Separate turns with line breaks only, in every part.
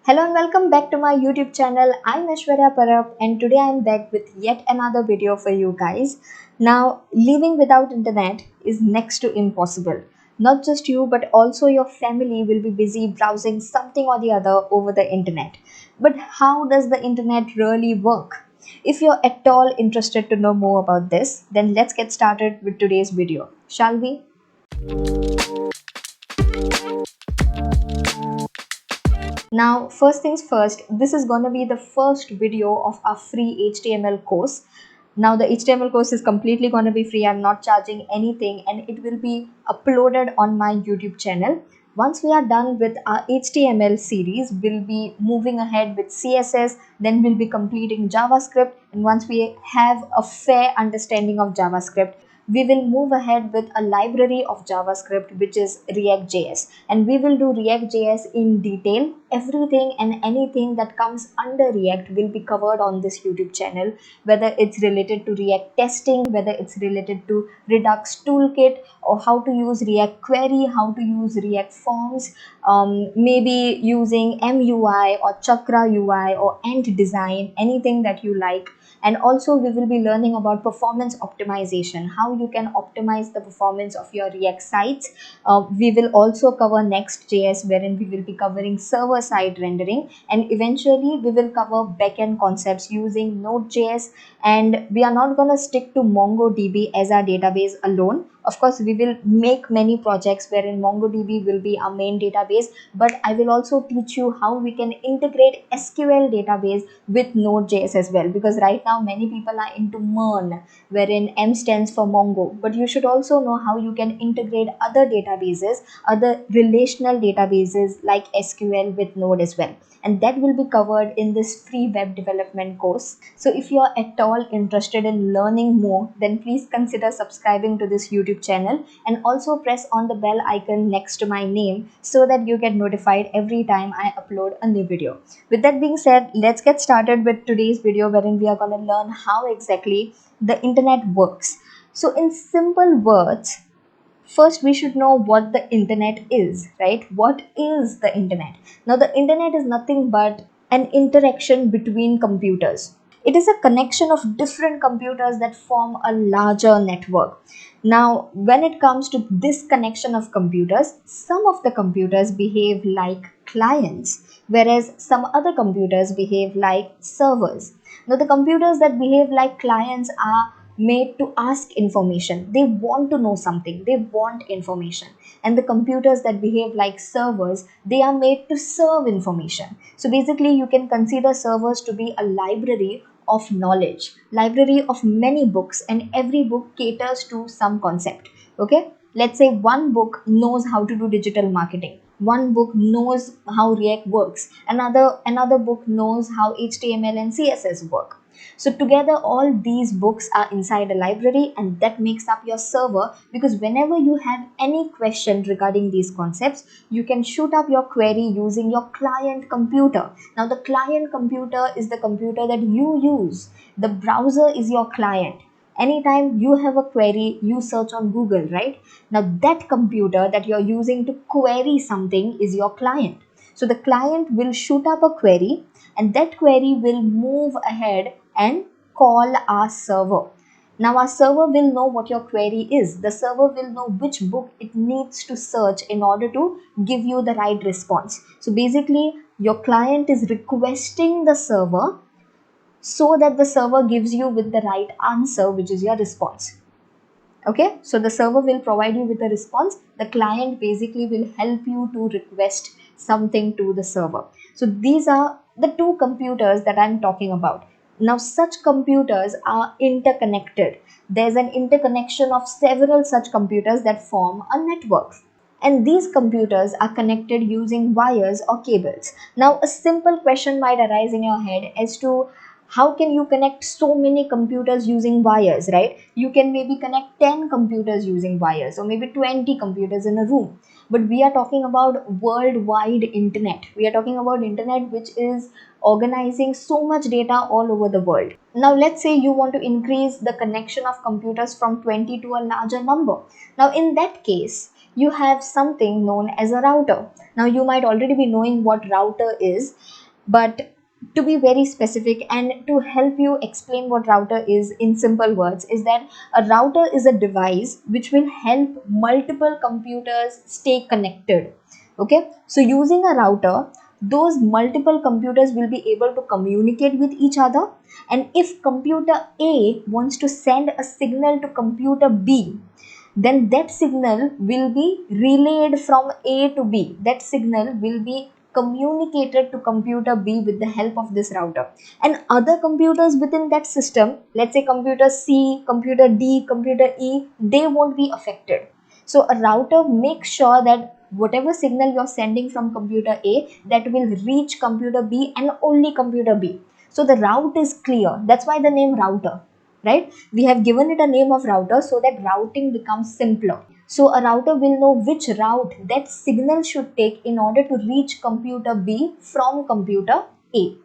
Hello and welcome back to my YouTube channel. I'm Aishwaryatube and today I'm back with yet another video for you guys. Now, living without internet is next to impossible. Not just you but also your family will be busy browsing something or the other over the internet. But how does the internet really work? If you're at all interested to know more about this, then let's get started with today's video, shall we? Now, first things first, this is going to be the first video of our free HTML course. Now, the HTML course is completely going to be free. I'm not charging anything and it will be uploaded on my YouTube channel. Once we are done with our HTML series, we'll be moving ahead with CSS, then we'll be completing JavaScript. And once we have a fair understanding of JavaScript, we will move ahead with a library of JavaScript, which is React.js, and we will do React.js in detail. Everything and anything that comes under React will be covered on this YouTube channel, whether it's related to React testing, whether it's related to Redux toolkit, or how to use React query, how to use React forms, maybe using MUI or Chakra UI or Ant design, anything that you like. And also we will be learning about performance optimization, how you can optimize the performance of your React sites. We will also cover Next.js, wherein we will be covering server-side rendering, and eventually we will cover backend concepts using Node.js. And we are not going to stick to MongoDB as our database alone. Of course, we will make many projects wherein MongoDB will be our main database, but I will also teach you how we can integrate SQL database with Node.js as well, because right now many people are into MERN, wherein M stands for Mongo, but you should also know how you can integrate other databases, other relational databases like SQL with Node as well. And that will be covered in this free web development course. So if you are at all interested in learning more, then please consider subscribing to this YouTube channel and also press on the bell icon next to my name so that you get notified every time I upload a new video. With that being said, let's get started with today's video, wherein we are going to learn how exactly the internet works. So in simple words, first we should know what the internet is, right? What is the internet? Now, the internet is nothing but an interaction between computers. It is a connection of different computers that form a larger network. Now, when it comes to this connection of computers, some of the computers behave like clients, whereas some other computers behave like servers. Now, the computers that behave like clients are made to ask information. They want to know something, they want information. And the computers that behave like servers, they are made to serve information. So basically you can consider servers to be a library of knowledge, library of many books, and every book caters to some concept. Okay, let's say one book knows how to do digital marketing, one book knows how React works, another book knows how HTML and CSS work. So together all these books are inside a library, and that makes up your server, because whenever you have any question regarding these concepts, you can shoot up your query using your client computer. Now, the client computer is the computer that you use. The browser is your client. Anytime you have a query, you search on Google, right? Now, that computer that you're using to query something is your client. So the client will shoot up a query, and that query will move ahead and call our server. Now, our server will know what your query is. The server will know which book it needs to search in order to give you the right response. So basically, your client is requesting the server so that the server gives you with the right answer, which is your response. Okay, so the server will provide you with a response. The client basically will help you to request something to the server. So these are the two computers that I'm talking about. Now, such computers are interconnected. There's an interconnection of several such computers that form a network. And these computers are connected using wires or cables. Now, a simple question might arise in your head as to how can you connect so many computers using wires, right? You can maybe connect 10 computers using wires, or maybe 20 computers in a room. But we are talking about worldwide internet. We are talking about internet which is organizing so much data all over the world. Now, let's say you want to increase the connection of computers from 20 to a larger number. Now, in that case, you have something known as a router. Now you might already be knowing what router is, but to be very specific and to help you explain what router is in simple words, is that a router is a device which will help multiple computers stay connected. Okay, so using a router, those multiple computers will be able to communicate with each other, and if computer A wants to send a signal to computer B, then that signal will be relayed from A to B. That signal will be communicated to computer B with the help of this router. And other computers within that system, let's say computer C, computer D, computer E, they won't be affected. So a router makes sure that whatever signal you're sending from computer A, that will reach computer B and only computer B. So the route is clear. That's why the name router, right? We have given it a name of router so that routing becomes simpler. So a router will know which route that signal should take in order to reach computer B from computer A.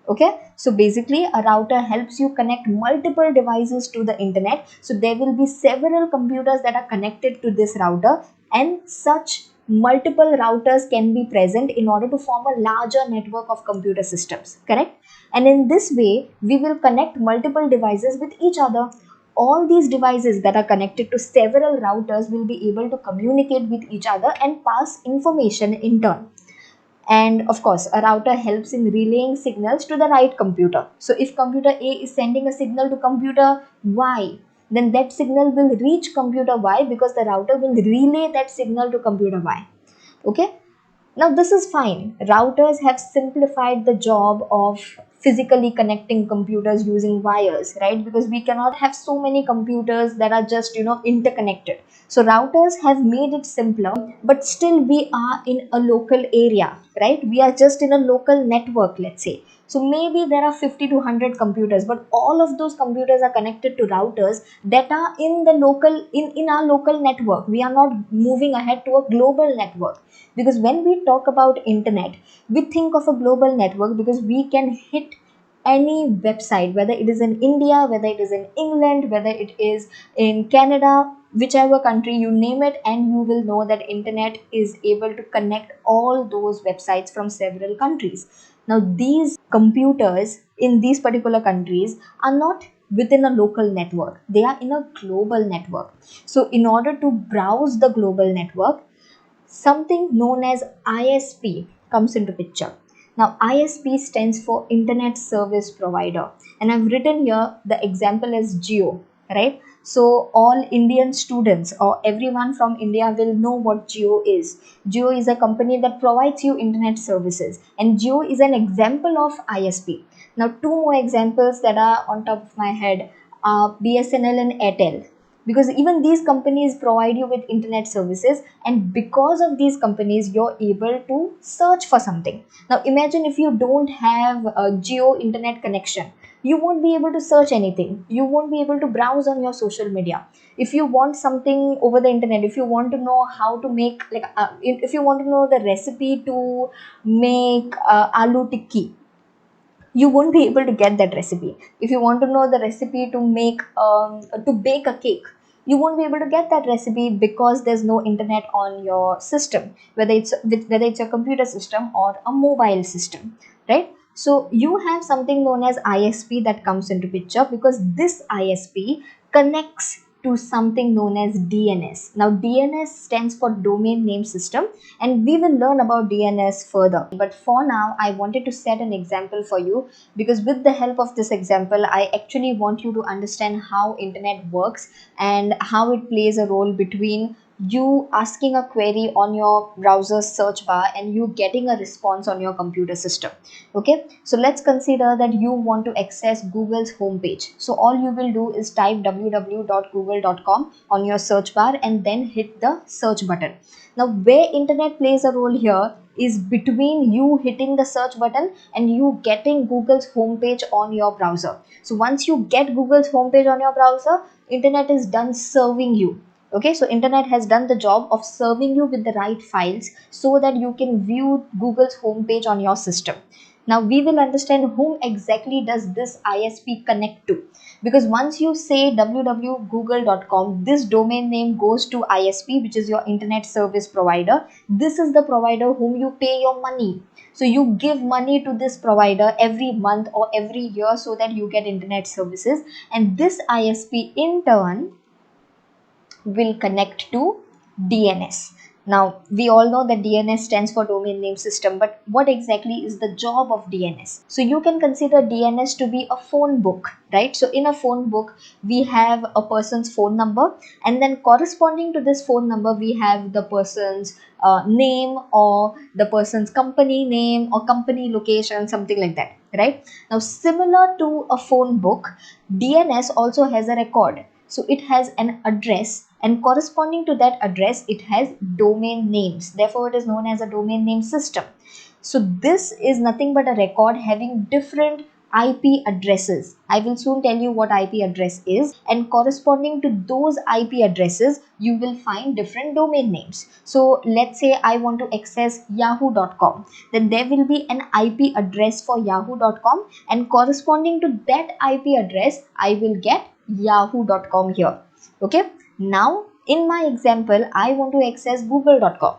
Okay, so basically a router helps you connect multiple devices to the internet. So there will be several computers that are connected to this router, and such multiple routers can be present in order to form a larger network of computer systems, correct? And in this way we will connect multiple devices with each other. All these devices that are connected to several routers will be able to communicate with each other and pass information in turn. And of course, a router helps in relaying signals to the right computer. So if computer A is sending a signal to computer Y, then that signal will reach computer Y because the router will relay that signal to computer Y. Okay. Now this is fine. Routers have simplified the job of physically connecting computers using wires, right? Because we cannot have so many computers that are just, interconnected. So routers have made it simpler, but still we are in a local area, right? We are just in a local network, let's say. So maybe there are 50 to 100 computers, but all of those computers are connected to routers that are in the local, in our local network. We are not moving ahead to a global network. Because when we talk about internet, we think of a global network because we can hit any website, whether it is in India, whether it is in England, whether it is in Canada, whichever country you name it, and you will know that internet is able to connect all those websites from several countries. Now these computers in these particular countries are not within a local network, they are in a global network. So in order to browse the global network, something known as ISP comes into picture. Now ISP stands for Internet Service Provider, and I've written here the example as Geo, right? So all Indian students or everyone from India will know what Geo is. Geo is a company that provides you internet services, and Geo is an example of ISP. Now two more examples that are on top of my head are BSNL and Airtel, because even these companies provide you with internet services, and because of these companies you're able to search for something. Now imagine if you don't have a Geo internet connection, you won't be able to search anything, you won't be able to browse on your social media. If you want something over the internet, if you want to know how to make if you want to know the recipe to make aloo tikki, you won't be able to get that recipe. If you want to know the recipe to make to bake a cake, you won't be able to get that recipe because there's no internet on your system, whether it's a computer system or a mobile system, right? So you have something known as ISP that comes into picture, because this ISP connects to something known as DNS. Now DNS stands for Domain Name System, and we will learn about DNS further. But for now, I wanted to set an example for you, because with the help of this example, I actually want you to understand how internet works and how it plays a role between you asking a query on your browser search bar and you getting a response on your computer system. Okay, so let's consider that you want to access Google's homepage. So all you will do is type www.google.com on your search bar and then hit the search button. Now where internet plays a role here is between you hitting the search button and you getting Google's homepage on your browser. So once you get Google's homepage on your browser, internet is done serving you. Okay, so internet has done the job of serving you with the right files so that you can view Google's homepage on your system. Now we will understand whom exactly does this ISP connect to, because once you say www.google.com, this domain name goes to ISP, which is your internet service provider. This is the provider whom you pay your money. So you give money to this provider every month or every year so that you get internet services, and this ISP in turn will connect to DNS. Now, we all know that DNS stands for domain name system, but what exactly is the job of DNS? So you can consider DNS to be a phone book, right? So in a phone book, we have a person's phone number, and then corresponding to this phone number, we have the person's name or the person's company name or company location, something like that, right? Now, similar to a phone book, DNS also has a record. So it has an address, and corresponding to that address, it has domain names. Therefore, it is known as a domain name system. So this is nothing but a record having different IP addresses. I will soon tell you what IP address is, and corresponding to those IP addresses, you will find different domain names. So let's say I want to access yahoo.com, then there will be an IP address for yahoo.com, and corresponding to that IP address, I will get yahoo.com here. Okay, now in my example, I want to access google.com.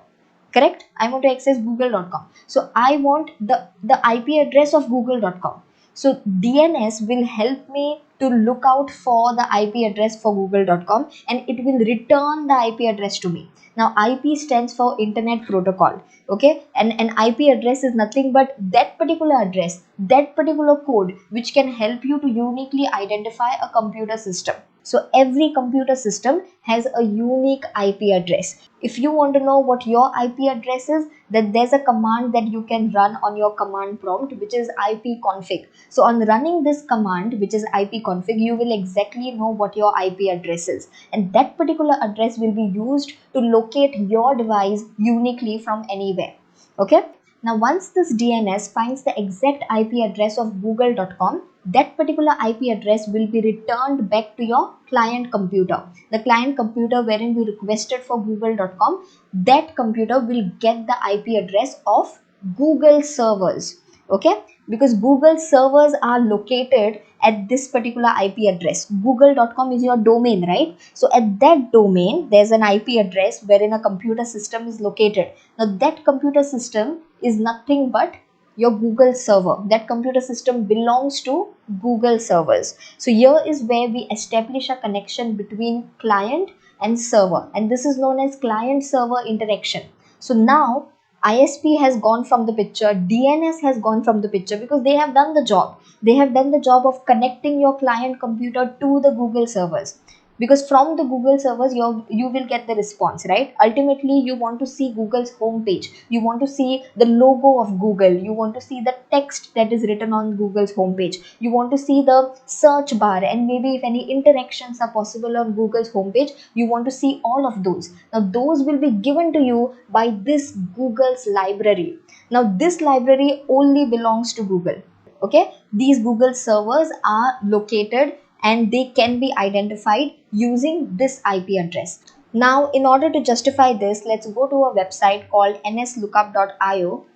Correct, I want to access google.com, so I want the IP address of google.com. So DNS will help me to look out for the IP address for google.com, and it will return the IP address to me. Now IP stands for internet protocol, okay, and an IP address is nothing but that particular address, that particular code which can help you to uniquely identify a computer system. So every computer system has a unique IP address. If you want to know what your IP address is, then there's a command that you can run on your command prompt, which is ipconfig. So on running this command, which is ipconfig, you will exactly know what your IP address is, and that particular address will be used to locate your device uniquely from anywhere. Okay. Now once this DNS finds the exact IP address of google.com, that particular IP address will be returned back to your client computer. The client computer wherein you requested for google.com, that computer will get the IP address of Google servers. Okay, because Google servers are located at this particular IP address. Google.com is your domain, right? So at that domain, there's an IP address wherein a computer system is located. Now that computer system is nothing but your Google server. That computer system belongs to Google servers. So here is where we establish a connection between client and server, and this is known as client server interaction. So now ISP has gone from the picture, DNS has gone from the picture, because they have done the job. They have done the job of connecting your client computer to the Google servers. Because from the Google servers, you will get the response, right? Ultimately, you want to see Google's homepage. You want to see the logo of Google. You want to see the text that is written on Google's homepage. You want to see the search bar, and maybe if any interactions are possible on Google's homepage, you want to see all of those. Now, those will be given to you by this Google's library. Now, this library only belongs to Google. Okay, these Google servers are located and they can be identified using this IP address. Now, in order to justify this, let's go to a website called nslookup.io,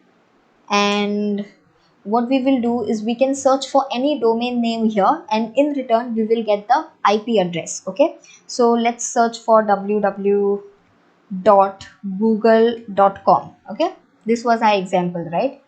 and what we will do is we can search for any domain name here, and in return we will get the IP address. Okay, so let's search for www.google.com. okay, this was our example, right?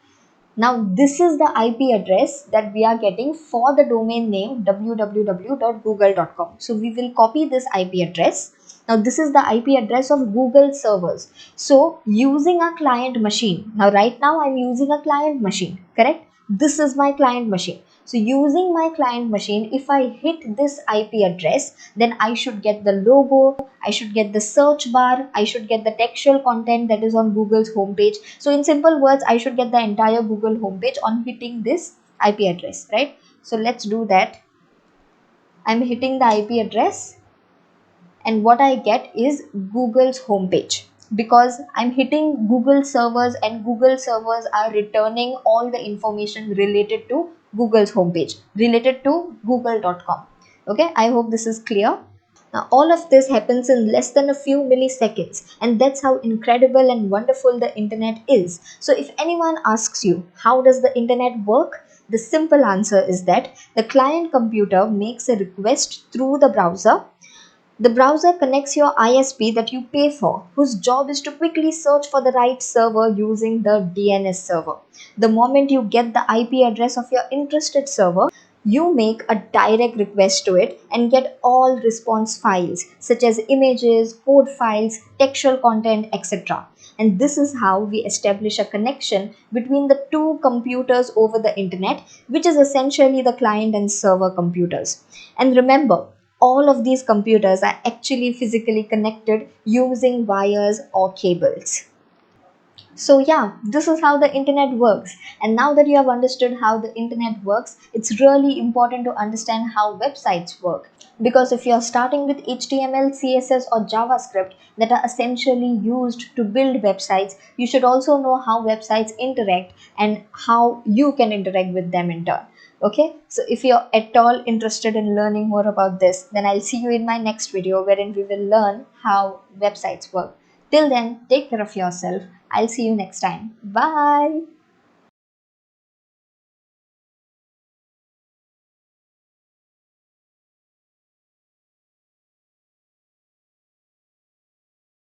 Now this is the IP address that we are getting for the domain name www.google.com. So we will copy this IP address. Now this is the IP address of Google servers. So using a client machine. Now right now I'm using a client machine, correct? This is my client machine. So using my client machine, if I hit this IP address, then I should get the logo, I should get the search bar, I should get the textual content that is on Google's homepage. So in simple words, I should get the entire Google homepage on hitting this IP address, right? So let's do that. I'm hitting the IP address, and what I get is Google's homepage, because I'm hitting Google servers, and Google servers are returning all the information related to Google's homepage, related to google.com. Okay, I hope this is clear. Now, all of this happens in less than a few milliseconds, and that's how incredible and wonderful the internet is. So, if anyone asks you, how does the internet work? The simple answer is that the client computer makes a request through the browser. The browser connects your ISP that you pay for, whose job is to quickly search for the right server using the DNS server. The moment you get the IP address of your interested server, you make a direct request to it and get all response files such as images, code files, textual content, etc. And this is how we establish a connection between the two computers over the internet, which is essentially the client and server computers. And remember, all of these computers are actually physically connected using wires or cables. So yeah, this is how the internet works. And now that you have understood how the internet works, it's really important to understand how websites work. Because if you're starting with HTML, CSS or JavaScript that are essentially used to build websites, you should also know how websites interact and how you can interact with them in turn. Okay, so if you're at all interested in learning more about this, then I'll see you in my next video wherein we will learn how websites work. Till then, take care of yourself. I'll see you next time. Bye.